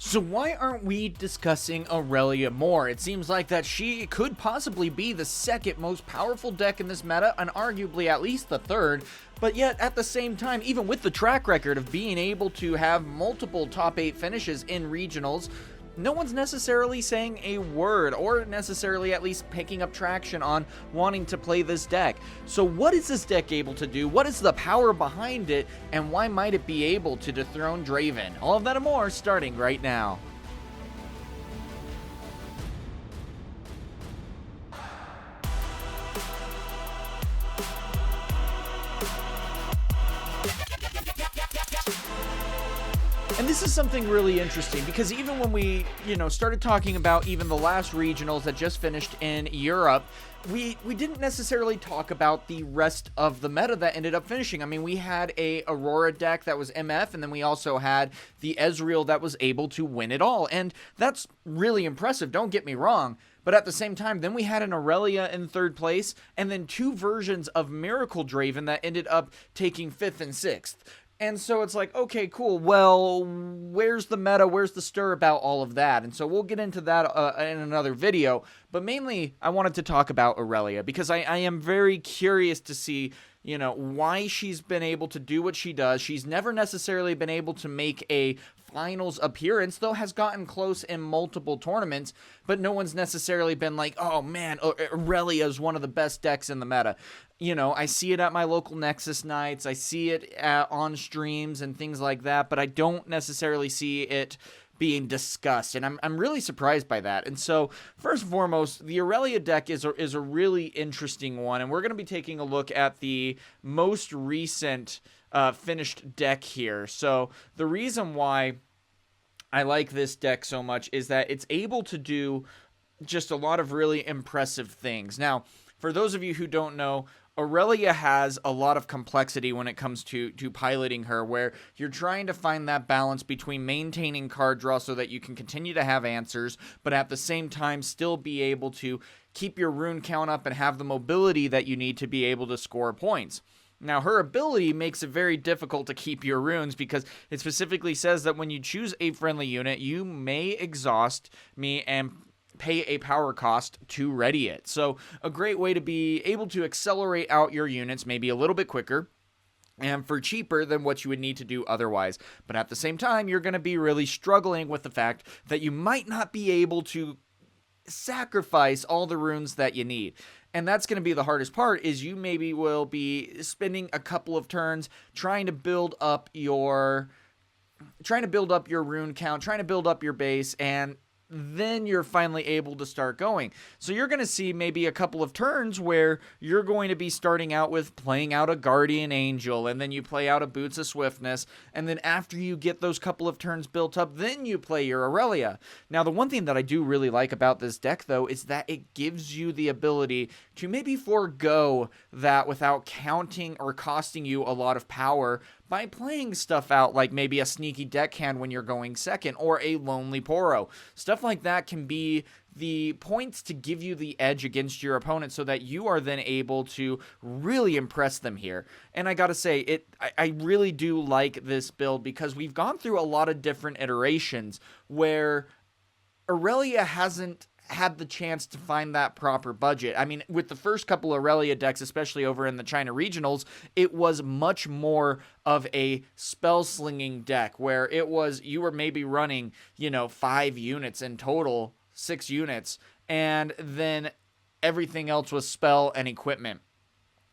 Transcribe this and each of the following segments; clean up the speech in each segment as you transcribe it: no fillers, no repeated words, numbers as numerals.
So why aren't we discussing Irelia more? It seems like that she could possibly be the second most powerful deck in this meta, and arguably at least the third, but yet at the same time, even with the track record of being able to have multiple top 8 finishes in regionals, no one's necessarily saying a word, or necessarily at least picking up traction on wanting to play this deck. So what is this deck able to do? What is the power behind it? And why might it be able to dethrone Draven? All of that and more starting right now. And this is something really interesting because even when we, started talking about even the last regionals that just finished in Europe, we didn't necessarily talk about the rest of the meta that ended up finishing. I mean, we had a Aurora deck that was MF, and then we also had the Ezreal that was able to win it all. And that's really impressive, don't get me wrong. But at the same time, then we had an Irelia in 3rd place, and then 2 versions of Miracle Draven that ended up taking 5th and 6th. And so it's like, okay, cool. Well, where's the meta? Where's the stir about all of that? And so we'll get into that in another video. But mainly, I wanted to talk about Irelia because I am very curious to see, why she's been able to do what she does. She's never necessarily been able to make a finals appearance, though has gotten close in multiple tournaments, but no one's necessarily been like, oh man, Irelia is one of the best decks in the meta. I see it at my local Nexus nights, I see it on streams and things like that, but I don't necessarily see it being discussed, and I'm really surprised by that. And so, first and foremost, the Irelia deck is a really interesting one, and we're going to be taking a look at the most recent finished deck here. So, the reason why I like this deck so much is that it's able to do just a lot of really impressive things. Now, for those of you who don't know, Irelia has a lot of complexity when it comes to piloting her, where you're trying to find that balance between maintaining card draw so that you can continue to have answers, but at the same time still be able to keep your rune count up and have the mobility that you need to be able to score points. Now, her ability makes it very difficult to keep your runes because it specifically says that when you choose a friendly unit, you may exhaust me and pay a power cost to ready it. So a great way to be able to accelerate out your units maybe a little bit quicker and for cheaper than what you would need to do otherwise. But at the same time, you're going to be really struggling with the fact that you might not be able to sacrifice all the runes that you need. And that's going to be the hardest part, is you maybe will be spending a couple of turns trying to build up your rune count, trying to build up your base, and then you're finally able to start going. So you're going to see maybe a couple of turns where you're going to be starting out with playing out a Guardian Angel, and then you play out a Boots of Swiftness, and then after you get those couple of turns built up, then you play your Irelia. Now, the one thing that I do really like about this deck, though, is that it gives you the ability to maybe forego that without counting or costing you a lot of power by playing stuff out like maybe a sneaky deckhand when you're going second, or a lonely Poro. Stuff like that can be the points to give you the edge against your opponent so that you are then able to really impress them here. And I gotta say, I really do like this build because we've gone through a lot of different iterations where Irelia hasn't had the chance to find that proper budget. I mean, with the first couple of Irelia decks, especially over in the China regionals, it was much more of a spell slinging deck where you were maybe running, 5 units in total, 6 units, and then everything else was spell and equipment.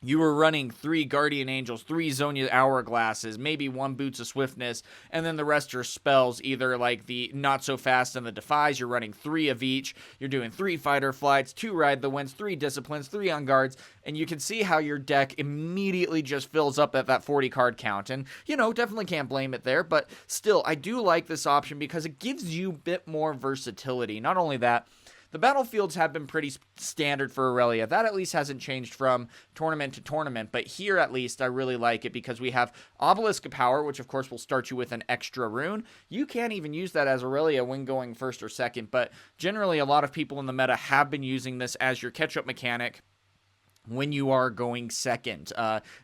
You were running 3 Guardian Angels, 3 Zonia Hourglasses, maybe 1 Boots of Swiftness, and then the rest are spells, either like the Not So Fast and the Defies. You're running 3 of each. You're doing 3 Fighter Flights, 2 Ride the Winds, 3 Disciplines, 3 On Guards, and you can see how your deck immediately just fills up at that 40 card count. And, definitely can't blame it there, but still, I do like this option because it gives you a bit more versatility. Not only that, the battlefields have been pretty standard for Irelia. That at least hasn't changed from tournament to tournament, but here at least I really like it because we have Obelisk of Power, which of course will start you with an extra rune. You can't even use that as Irelia when going first or second, but generally a lot of people in the meta have been using this as your catch-up mechanic when you are going second,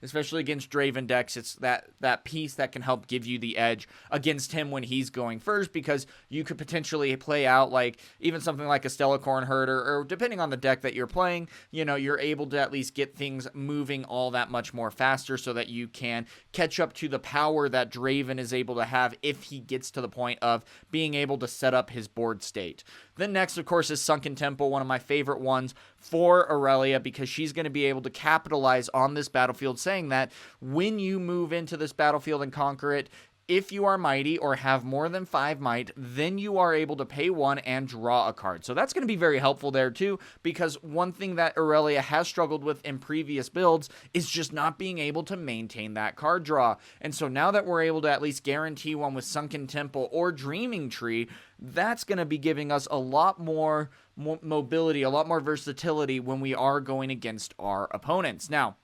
especially against Draven decks. It's that piece that can help give you the edge against him when he's going first, because you could potentially play out like even something like a Stellacorn Herd, or depending on the deck that you're playing, you're able to at least get things moving all that much more faster, so that you can catch up to the power that Draven is able to have if he gets to the point of being able to set up his board state. Then next, of course, is Sunken Temple, one of my favorite ones for Irelia, because she's going to be able to capitalize on this battlefield, saying that when you move into this battlefield and conquer it, if you are mighty or have more than 5 might, then you are able to pay 1 and draw a card. So that's going to be very helpful there too, because one thing that Irelia has struggled with in previous builds is just not being able to maintain that card draw. And so now that we're able to at least guarantee one with Sunken Temple or Dreaming Tree, that's going to be giving us a lot more mobility, a lot more versatility when we are going against our opponents. Now,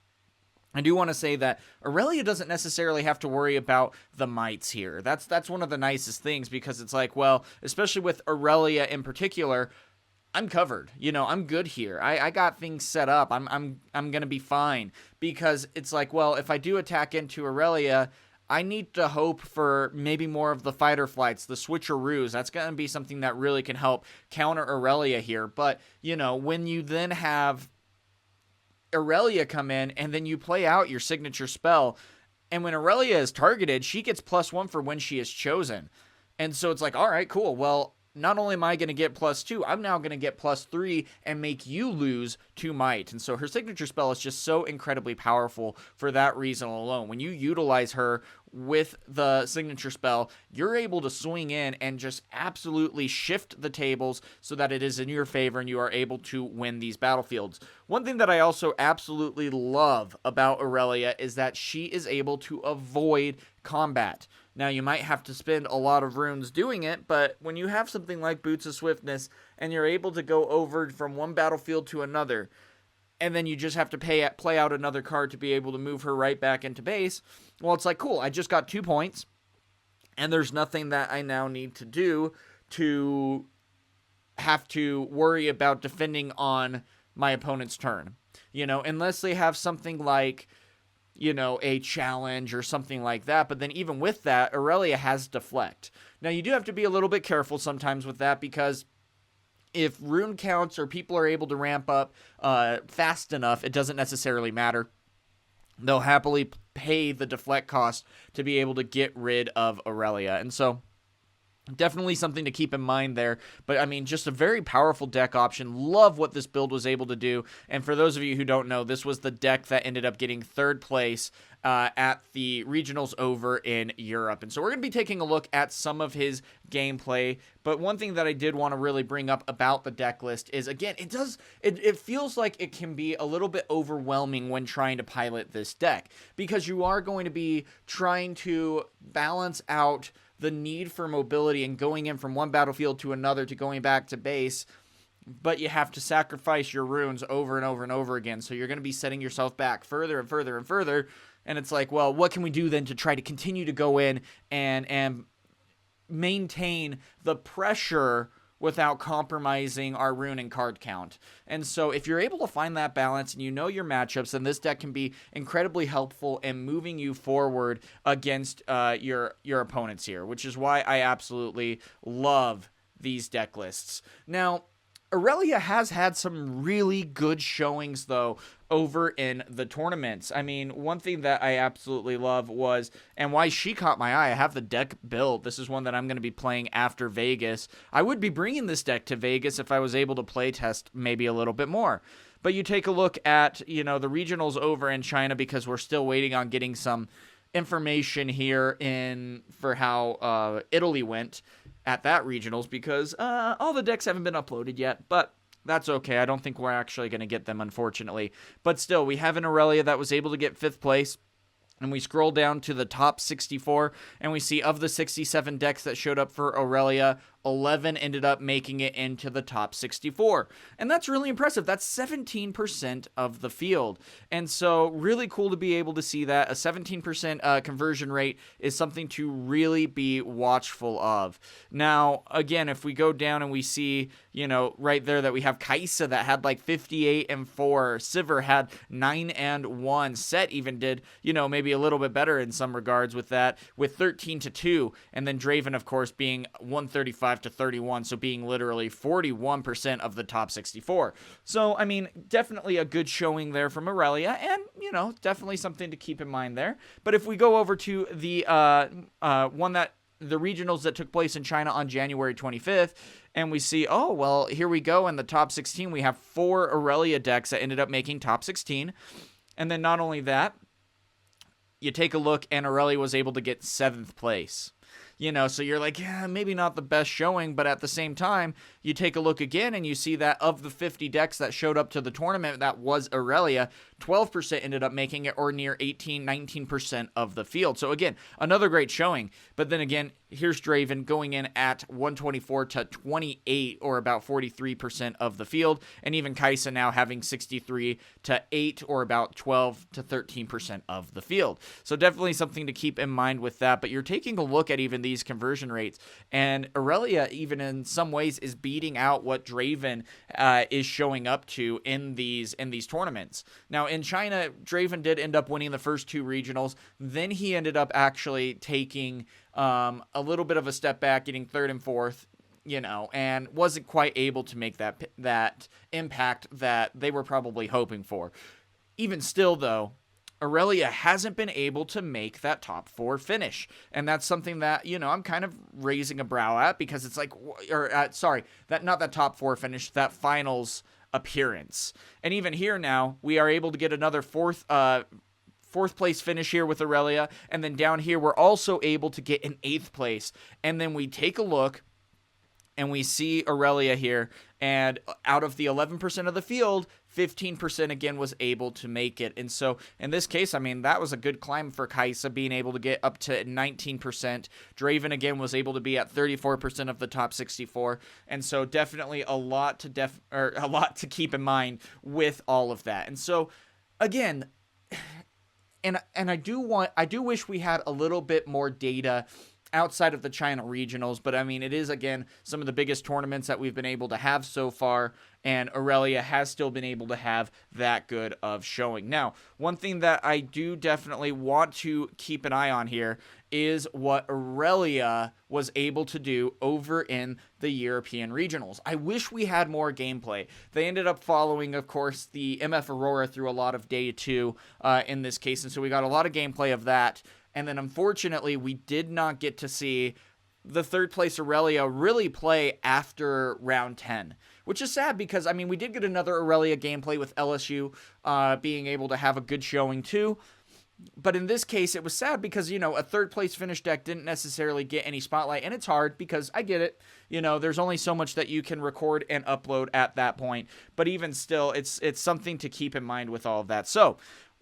I do want to say that Irelia doesn't necessarily have to worry about the mites here. That's one of the nicest things, because it's like, well, especially with Irelia in particular, I'm covered. I'm good here. I got things set up. I'm gonna be fine, because it's like, well, if I do attack into Irelia, I need to hope for maybe more of the fight or flights, the switcheroos. That's going to be something that really can help counter Irelia here. But, when you then have Irelia come in and then you play out your signature spell, and when Irelia is targeted, she gets +1 for when she is chosen. And so it's like, all right, cool. Well, not only am I going to get +2, I'm now going to get +3 and make you lose 2 might. And so her signature spell is just so incredibly powerful for that reason alone. When you utilize her with the signature spell, you're able to swing in and just absolutely shift the tables so that it is in your favor and you are able to win these battlefields. One thing that I also absolutely love about Irelia is that she is able to avoid combat. Now, you might have to spend a lot of runes doing it, but when you have something like Boots of Swiftness and you're able to go over from one battlefield to another, and then you just have to play out another card to be able to move her right back into base, well, it's like, cool, I just got 2 points, and there's nothing that I now need to do to have to worry about defending on my opponent's turn. Unless they have something like, a challenge or something like that. But then even with that, Irelia has deflect. Now, you do have to be a little bit careful sometimes with that, because if rune counts or people are able to ramp up fast enough, it doesn't necessarily matter. They'll happily pay the deflect cost to be able to get rid of Irelia. And so definitely something to keep in mind there. But, just a very powerful deck option. Love what this build was able to do. And for those of you who don't know, this was the deck that ended up getting 3rd place at the regionals over in Europe. And so we're going to be taking a look at some of his gameplay. But one thing that I did want to really bring up about the deck list is, again, it feels like it can be a little bit overwhelming when trying to pilot this deck, because you are going to be trying to balance out the need for mobility and going in from one battlefield to another to going back to base, but you have to sacrifice your runes over and over and over again. So you're going to be setting yourself back further and further and further. And it's like, well, what can we do then to try to continue to go in and maintain the pressure without compromising our rune and card count? And so if you're able to find that balance and you know your matchups, then this deck can be incredibly helpful in moving you forward against your opponents here, which is why I absolutely love these deck lists. Now, Irelia has had some really good showings, though, over in the tournaments. One thing that I absolutely love was, and why she caught my eye, I have the deck built. This is one that I'm going to be playing after Vegas. I would be bringing this deck to Vegas if I was able to play test maybe a little bit more. But you take a look at, the regionals over in China, because we're still waiting on getting some information here for how Italy went at that regionals, because all the decks haven't been uploaded yet, but that's okay. I don't think we're actually going to get them, unfortunately. But still, we have an Irelia that was able to get 5th place. And we scroll down to the top 64, and we see of the 67 decks that showed up for Irelia, 11 ended up making it into the top 64. And that's really impressive. That's 17% of the field. And so really cool to be able to see that. A 17% conversion rate is something to really be watchful of. Now, again, if we go down and we see, right there that we have Kai'Sa that had like 58 and 4. Sivir had 9 and 1. Set even did, maybe a little bit better in some regards with that, with 13 to 2. And then Draven, of course, being 135 to 31, so being literally 41% of the top 64. So, I mean, definitely a good showing there from Irelia, and, definitely something to keep in mind there. But if we go over to the the regionals that took place in China on January 25th, and we see, oh, well, here we go in the top 16, we have 4 Irelia decks that ended up making top 16. And then not only that, you take a look, and Irelia was able to get 7th place. So you're like, yeah, maybe not the best showing, but at the same time, you take a look again and you see that of the 50 decks that showed up to the tournament that was Irelia, 12% ended up making it, or near 19% of the field. So again, another great showing. But then again, here's Draven going in at 124 to 28, or about 43% of the field. And even Kai'Sa now having 63 to 8, or about 12 to 13% of the field. So definitely something to keep in mind with that. But you're taking a look at even these conversion rates, and Irelia even in some ways is beating out what Draven is showing up to in these tournaments. Now in China, Draven did end up winning the first 2 regionals. Then he ended up actually taking a little bit of a step back, getting 3rd and 4th, and wasn't quite able to make that impact that they were probably hoping for. Even still, though, Irelia hasn't been able to make that top 4 finish. And that's something that, I'm kind of raising a brow at, because it's like, not that top 4 finish, that finals appearance. And even here now, we are able to get another fourth place finish here with Irelia. And then down here, we're also able to get an 8th place. And then we take a look, and we see Irelia here, and out of the 11% of the field, 15% again was able to make it. And so in this case, I mean, that was a good climb for Kai'Sa, being able to get up to 19%. Draven again was able to be at 34% of the top 64. And so definitely a lot to keep in mind with all of that. And so again, and I do wish we had a little bit more data outside of the China regionals, but I mean, it is, again, some of the biggest tournaments that we've been able to have so far, and Irelia has still been able to have that good of showing. Now, one thing that I do definitely want to keep an eye on here is what Irelia was able to do over in the European regionals. I wish we had more gameplay. They ended up following, of course, the MF Aurora through a lot of day 2 in this case, and so we got a lot of gameplay of that. And then, unfortunately, we did not get to see the 3rd place Irelia really play after round 10, which is sad because, I mean, we did get another Irelia gameplay with LSU being able to have a good showing too. But in this case, it was sad because, a 3rd place finish deck didn't necessarily get any spotlight. And it's hard because I get it. There's only so much that you can record and upload at that point. But even still, it's something to keep in mind with all of that. So,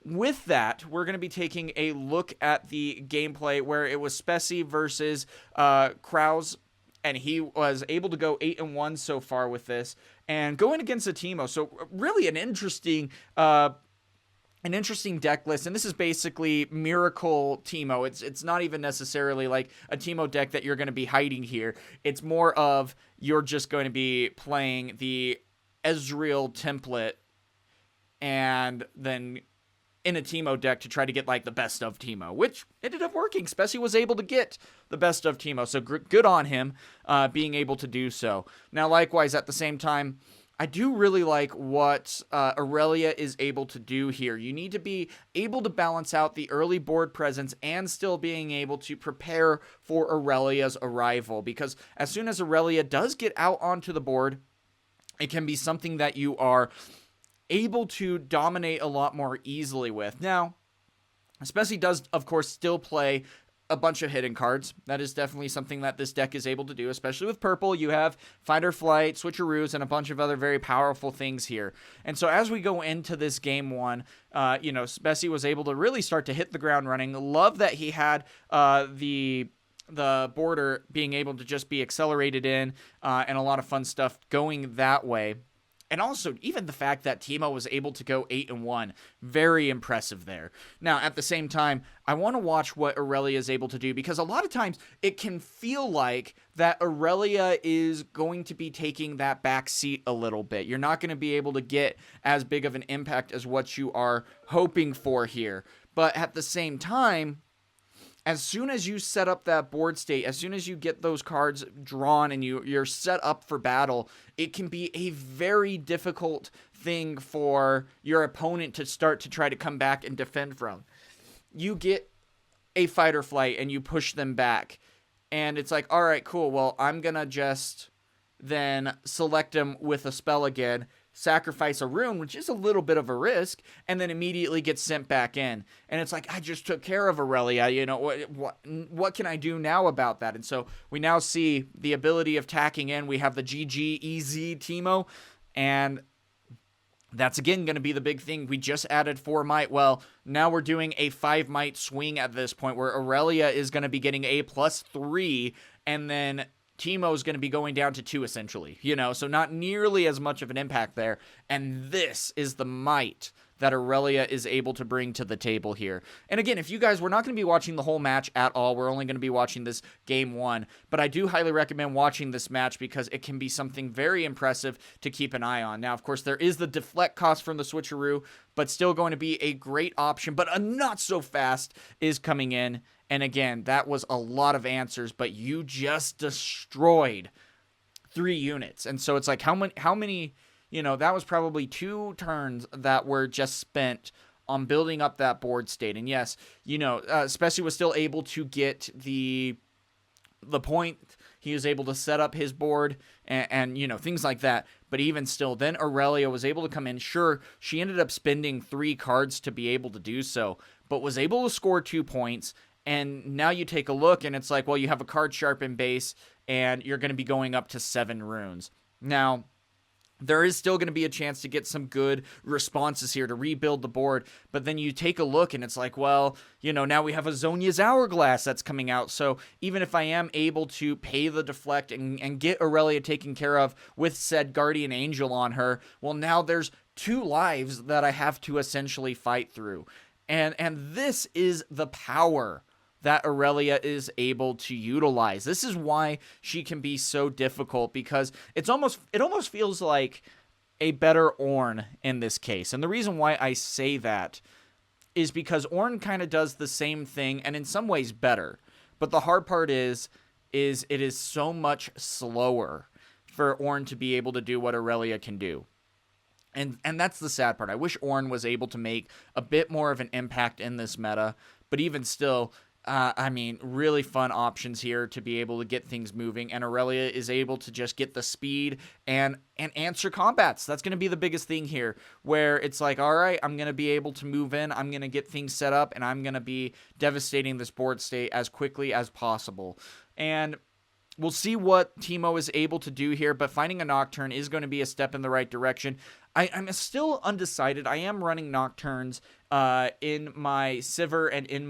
with that, we're going to be taking a look at the gameplay where it was Spessy versus Kraus, and he was able to go 8 and 1 so far with this, and going against a Teemo. So really an interesting deck list, and this is basically Miracle Teemo. It's not even necessarily like a Teemo deck that you're going to be hiding here. It's more of you're just going to be playing the Ezreal template, and then in a Teemo deck to try to get like the best of Teemo, which ended up working. Spessy was able to get the best of Teemo, so good on him being able to do so. Now, likewise, at the same time, I do really like what Irelia is able to do here. You need to be able to balance out the early board presence and still being able to prepare for Irelia's arrival, because as soon as Irelia does get out onto the board, it can be something that you are able to dominate a lot more easily with. Now, Spessy does, of course, still play a bunch of hidden cards. That is definitely something that this deck is able to do, especially with purple. You have fight or flight, switcheroos, and a bunch of other very powerful things here. And so as we go into this game one, Spessy was able to really start to hit the ground running. Love that he had the border being able to just be accelerated in, and a lot of fun stuff going that way. And also, even the fact that Teemo was able to go 8-1, very impressive there. Now, at the same time, I want to watch what Irelia is able to do, because a lot of times it can feel like that Irelia is going to be taking that back seat a little bit. You're not going to be able to get as big of an impact as what you are hoping for here. But at the same time, as soon as you set up that board state, as soon as you get those cards drawn and you're set up for battle, it can be a very difficult thing for your opponent to start to try to come back and defend from. You get a fight or flight and you push them back, and it's like, all right, cool, well, I'm going to just then select them with a spell again, sacrifice a rune, which is a little bit of a risk, and then immediately get sent back in. And it's like, I just took care of Irelia. What can I do now about that? And so we now see the ability of tacking in. We have the GG easy Teemo, and that's again going to be the big thing. We just added 4 might. Well, now we're doing a 5 might swing at this point, where Irelia is going to be getting a +3, and then Teemo is going to be going down to 2, essentially, so not nearly as much of an impact there. And this is the might that Irelia is able to bring to the table here. And again, if you guys, we're not going to be watching the whole match at all. We're only going to be watching this game 1, but I do highly recommend watching this match, because it can be something very impressive to keep an eye on. Now, of course, there is the deflect cost from the switcheroo, but still going to be a great option. But a not so fast is coming in. And again, that was a lot of answers, but you just destroyed 3 units. And so it's like, how many, that was probably 2 turns that were just spent on building up that board state. And yes, Spessy was still able to get the point. He was able to set up his board and things like that. But even still, then Irelia was able to come in. Sure, she ended up spending 3 cards to be able to do so, but was able to score 2 points. And now you take a look, and it's like, well, you have a card sharpen base, and you're going to be going up to 7 runes. Now, there is still going to be a chance to get some good responses here to rebuild the board, but then you take a look, and it's like, well, now we have a Zhonya's Hourglass that's coming out, so even if I am able to pay the deflect and get Irelia taken care of with said Guardian Angel on her, well, now there's 2 lives that I have to essentially fight through. And this is the power that Irelia is able to utilize. This is why she can be so difficult, because it almost feels like a better Ornn in this case. And the reason why I say that is because Ornn kind of does the same thing, and in some ways better. But the hard part is it is so much slower for Ornn to be able to do what Irelia can do. And that's the sad part. I wish Ornn was able to make a bit more of an impact in this meta, but even still, really fun options here to be able to get things moving, and Irelia is able to just get the speed and answer combats. That's going to be the biggest thing here, where it's like, all right, I'm going to be able to move in, I'm going to get things set up, and I'm going to be devastating this board state as quickly as possible. And we'll see what Teemo is able to do here, but finding a Nocturne is going to be a step in the right direction. I'm still undecided. I am running Nocturnes in my Sivir and in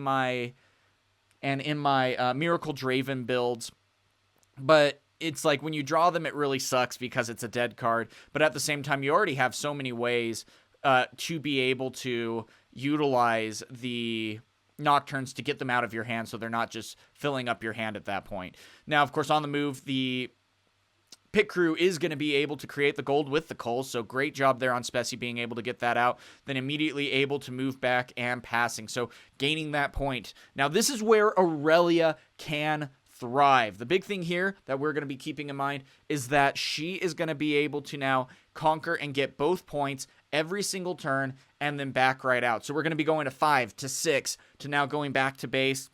my Miracle Draven builds, but it's like when you draw them, it really sucks because it's a dead card, but at the same time, you already have so many ways to be able to utilize the Nocturnes to get them out of your hand, so they're not just filling up your hand at that point. Now, of course, on the move, the Pit Crew is going to be able to create the gold with the Coals, so great job there on Spessy being able to get that out, then immediately able to move back and passing, so gaining that point. Now, this is where Irelia can thrive. The big thing here that we're going to be keeping in mind is that she is going to be able to now conquer and get both points every single turn and then back right out. So we're going to be going to 5 to 6 to now going back to base.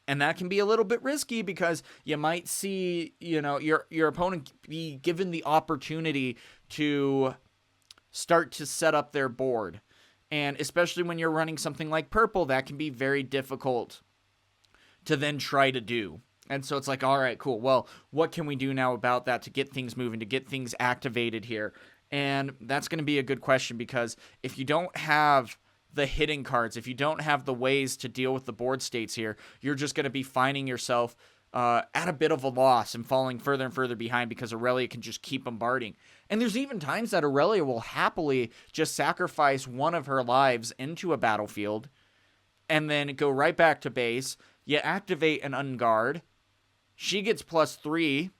And that can be a little bit risky because you might see, your opponent be given the opportunity to start to set up their board. And especially when you're running something like purple, that can be very difficult to then try to do. And so it's like, all right, cool. Well, what can we do now about that to get things moving, to get things activated here? And that's going to be a good question, because if you don't have the hitting cards, if you don't have the ways to deal with the board states here, you're just going to be finding yourself at a bit of a loss and falling further and further behind, because Irelia can just keep bombarding. And there's even times that Irelia will happily just sacrifice one of her lives into a battlefield and then go right back to base. You activate an unguard. She gets +3,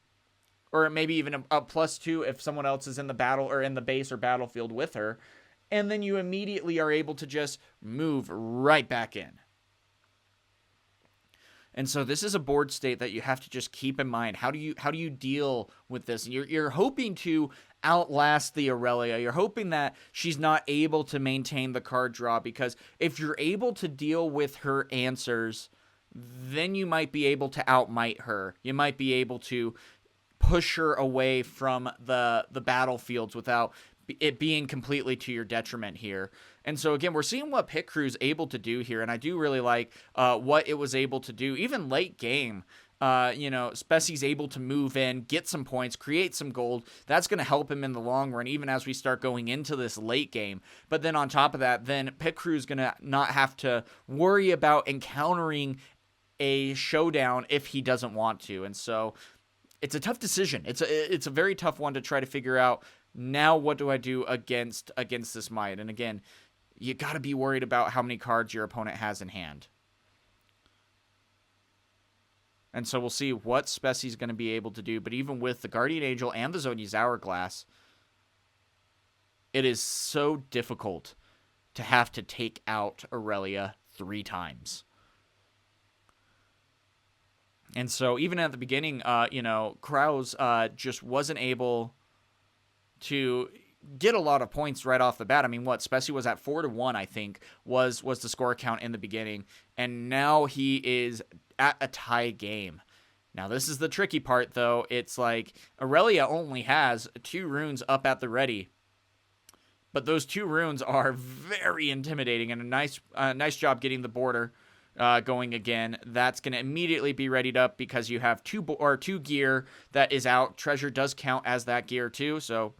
or maybe even a +2 if someone else is in the battle or in the base or battlefield with her. And then you immediately are able to just move right back in. And so this is a board state that you have to just keep in mind. How do you deal with this? And you're hoping to outlast the Irelia. You're hoping that she's not able to maintain the card draw, because if you're able to deal with her answers, then you might be able to outmight her. You might be able to push her away from the battlefields without it being completely to your detriment here. And so again, we're seeing what Pit Crew's able to do here, and I do really like what it was able to do, even late game. Spessie's able to move in, get some points, create some gold. That's going to help him in the long run, even as we start going into this late game. But then on top of that, then Pit Crew's going to not have to worry about encountering a showdown if he doesn't want to. And so it's a tough decision. It's a very tough one to try to figure out. Now what do I do against this Might? And again, you got to be worried about how many cards your opponent has in hand. And so we'll see what Spessie's going to be able to do. But even with the Guardian Angel and the Zhonya's Hourglass, it is so difficult to have to take out Irelia 3 times. And so even at the beginning, Kraus just wasn't able to get a lot of points right off the bat. I mean, Spessie was at 4-1, I think, was the score count in the beginning. And now he is at a tie game. Now, this is the tricky part, though. It's like Irelia only has 2 runes up at the ready. But those 2 runes are very intimidating, and a nice job getting the border going again. That's going to immediately be readied up because you have 2 gear that is out. Treasure does count as that gear too, so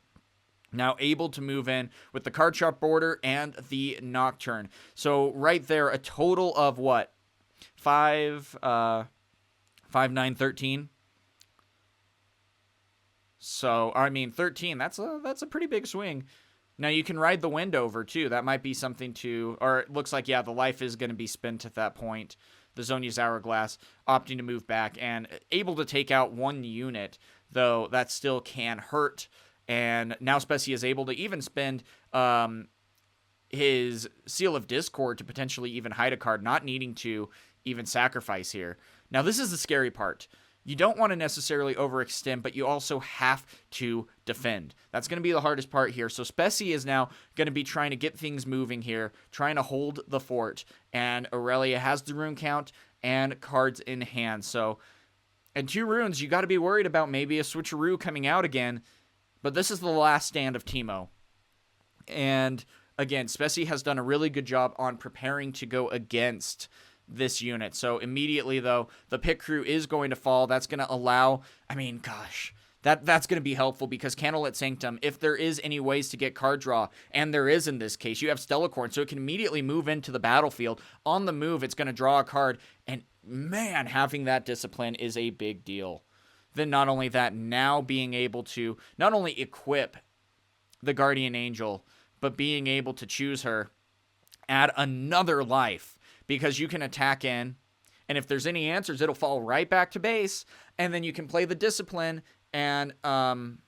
now able to move in with the card sharp border and the Nocturne. So right there, a total of 5, 9, 13. So, 13, that's a pretty big swing. Now, you can ride the wind over, too. That might be something to... Or it looks like, yeah, the life is going to be spent at that point. The Zhonya's Hourglass opting to move back and able to take out 1 unit, though that still can hurt. And now Spessie is able to even spend his Seal of Discord to potentially even hide a card, not needing to even sacrifice here. Now, this is the scary part. You don't want to necessarily overextend, but you also have to defend. That's going to be the hardest part here. So Spessie is now going to be trying to get things moving here, trying to hold the fort. And Irelia has the rune count and cards in hand. So, and 2 runes, you got to be worried about maybe a switcheroo coming out again. But this is the last stand of Teemo. And again, Spessie has done a really good job on preparing to go against this unit. So immediately, though, the Pit Crew is going to fall. That's going to allow, that's going to be helpful because Candlelit Sanctum, if there is any ways to get card draw, and there is in this case, you have Stellacorn, so it can immediately move into the battlefield. On the move, it's going to draw a card, and man, having that discipline is a big deal. Then not only that, now being able to not only equip the Guardian Angel, but being able to choose her, add another life, because you can attack in, and if there's any answers, it'll fall right back to base, and then you can play the discipline, and, you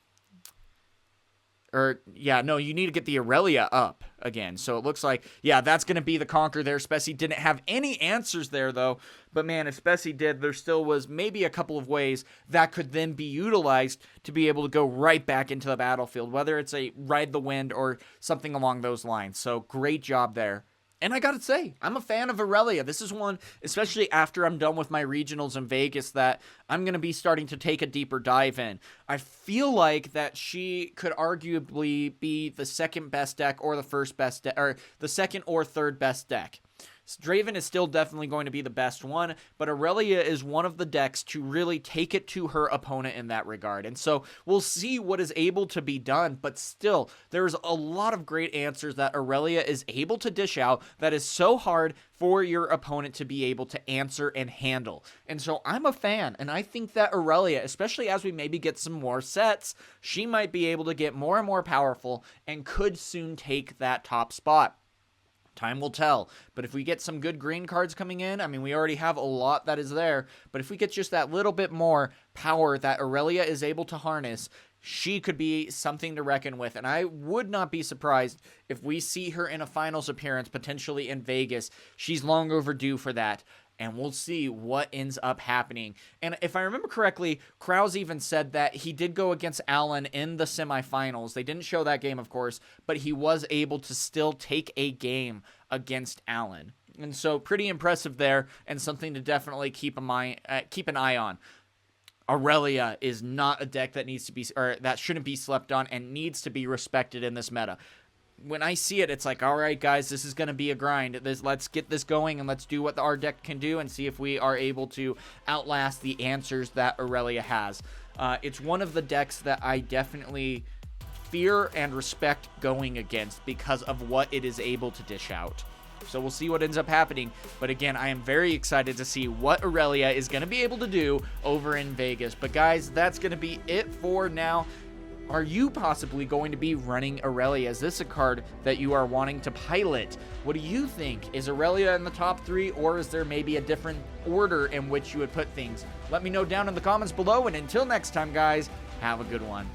need to get the Irelia up again. So it looks like, yeah, that's going to be the conquer there. Spessie didn't have any answers there, though, but man, if Spessie did, there still was maybe a couple of ways that could then be utilized to be able to go right back into the battlefield, whether it's a ride the wind or something along those lines. So great job there. And I gotta say, I'm a fan of Irelia. This is one, especially after I'm done with my regionals in Vegas, that I'm going to be starting to take a deeper dive in. I feel like that she could arguably be the second best deck or the first best deck, or the second or third best deck. Draven is still definitely going to be the best one, but Irelia is one of the decks to really take it to her opponent in that regard. And so we'll see what is able to be done, but still, there's a lot of great answers that Irelia is able to dish out that is so hard for your opponent to be able to answer and handle. And so I'm a fan, and I think that Irelia, especially as we maybe get some more sets, she might be able to get more and more powerful and could soon take that top spot. Time will tell, but if we get some good green cards coming in, I mean, we already have a lot that is there, but if we get just that little bit more power that Irelia is able to harness, she could be something to reckon with, and I would not be surprised if we see her in a finals appearance, potentially in Vegas. She's long overdue for that, and we'll see what ends up happening. And if I remember correctly, Krause even said that he did go against Allen in the semifinals. They didn't show that game, of course, but he was able to still take a game against Allen. And so pretty impressive there, and something to definitely keep an eye on. Aurelia is not a deck that needs to be, or that shouldn't be slept on, and needs to be respected in this meta. When I see it, it's like, all right, guys, this is going to be a grind. Let's get this going, and let's do what our deck can do and see if we are able to outlast the answers that Irelia has. It's one of the decks that I definitely fear and respect going against because of what it is able to dish out. So we'll see what ends up happening. But again, I am very excited to see what Irelia is going to be able to do over in Vegas. But guys, that's going to be it for now. Are you possibly going to be running Irelia? Is this a card that you are wanting to pilot? What do you think? Is Irelia in the top 3, or is there maybe a different order in which you would put things? Let me know down in the comments below, and until next time, guys, have a good one.